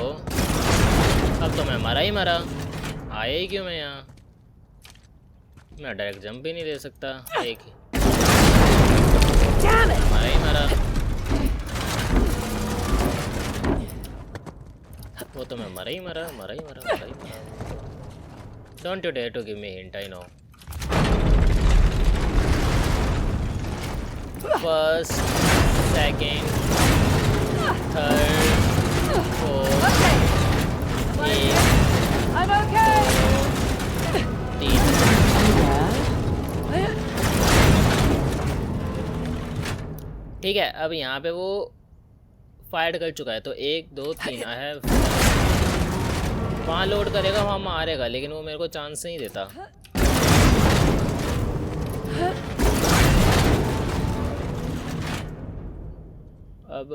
अब तो मैं मरा ही मरा। आया ही क्यों मैं यहाँ? मैं डायरेक्ट जंप भी नहीं दे सकता। एक मरा ही मरा। वो तो मैं मरा ही मरा। Don't you dare to give me hint, I know. First, second, third, fourth, I'm okay. 3 ठीक है। अब यहाँ पे वो फायर कर चुका है, तो 1 2 3 आई हैव। वहाँ लोड करेगा, वहाँ मारेगा, लेकिन वो मेरे को चांस नहीं देता। अब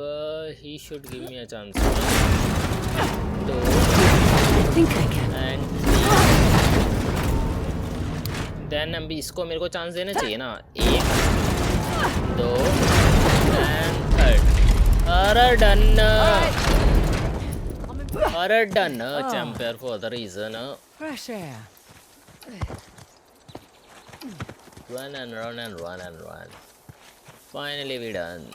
he should give me a chance. तो I think I can. And then अभी इसको मेरे को चांस देना चाहिए ना। 1 2 एंड थर्ड। अरे डन, अरे डन चैंपियर for the region. Fresh air. Run and run and run and run. Finally we done.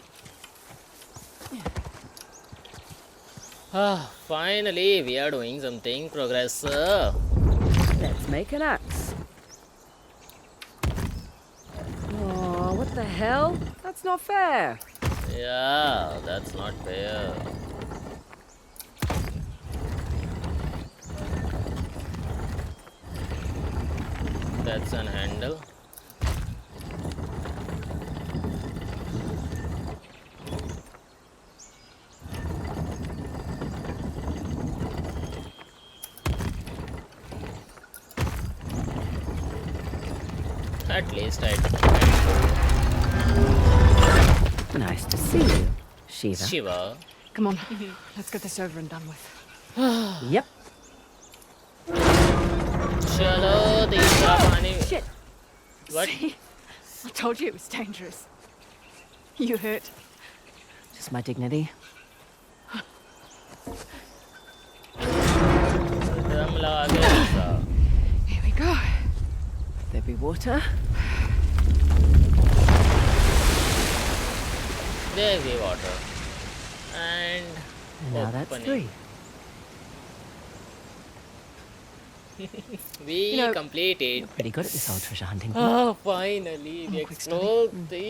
Finally we are doing something progress. Let's make an axe. Oh, what the hell? That's not fair. Yeah, that's not fair. That's an handle. At least I Nice to see you, Shiva. Shiva. Come on, let's get this over and done with. Yep. चलो तीसरा पानी। Shit! What? See? I told you it was dangerous. You hurt. Just my dignity. दम लगा के ऐसा। Here we go. There be water. There's the water. And And now that's opening. 3. We completed. Pretty good at this old treasure hunting. Oh, finally we quick study. explored the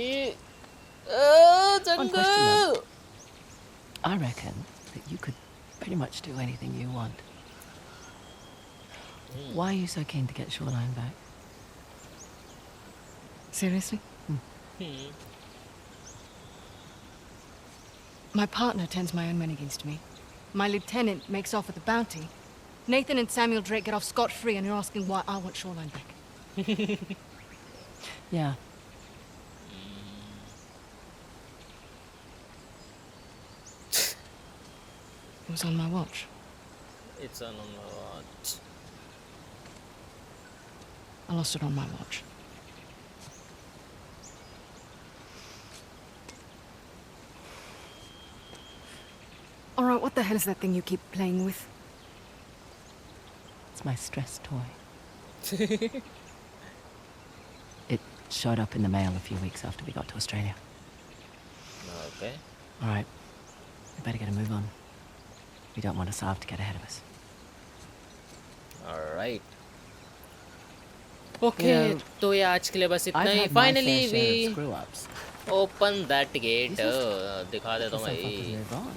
One question, jungle. I reckon that you could pretty much do anything you want. Why are you so keen to get Shoreline back? Seriously? Hmm. My partner turns my own men against me. My lieutenant makes off with the bounty. Nathan and Samuel Drake get off scot-free, and you're asking why I want Shoreline back. Yeah. It was on my watch. It's on my watch. I lost it on my watch. All right, what the hell is that thing you keep playing with? It's my stress toy. It showed up in the mail a few weeks after we got to Australia. Okay. All right. We better get a move on. We don't want Asav to get ahead of us. All right. Okay. Yeah. तो ये आज के लिए बस इतना I've he. had my Finally fair share of we screw-ups. open that gate. This is- दिखा देता हूँ So far to भाई। move on.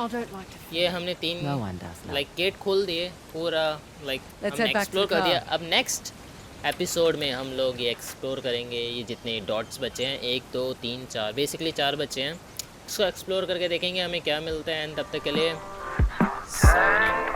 I don't like to. ये हमने 3 No one does now. Like get खोल दिए पूरा। लाइक Let's हमने head back to explore the कर दिया। car. अब नेक्स्ट एपिसोड में हम लोग ये एक्सप्लोर करेंगे। ये जितने डॉट्स बचे हैं 1 2 3 4 बेसिकली 4 बचे हैं। इसको एक्सप्लोर करके देखेंगे हमें क्या मिलता है। एंड तब तक के लिए signing.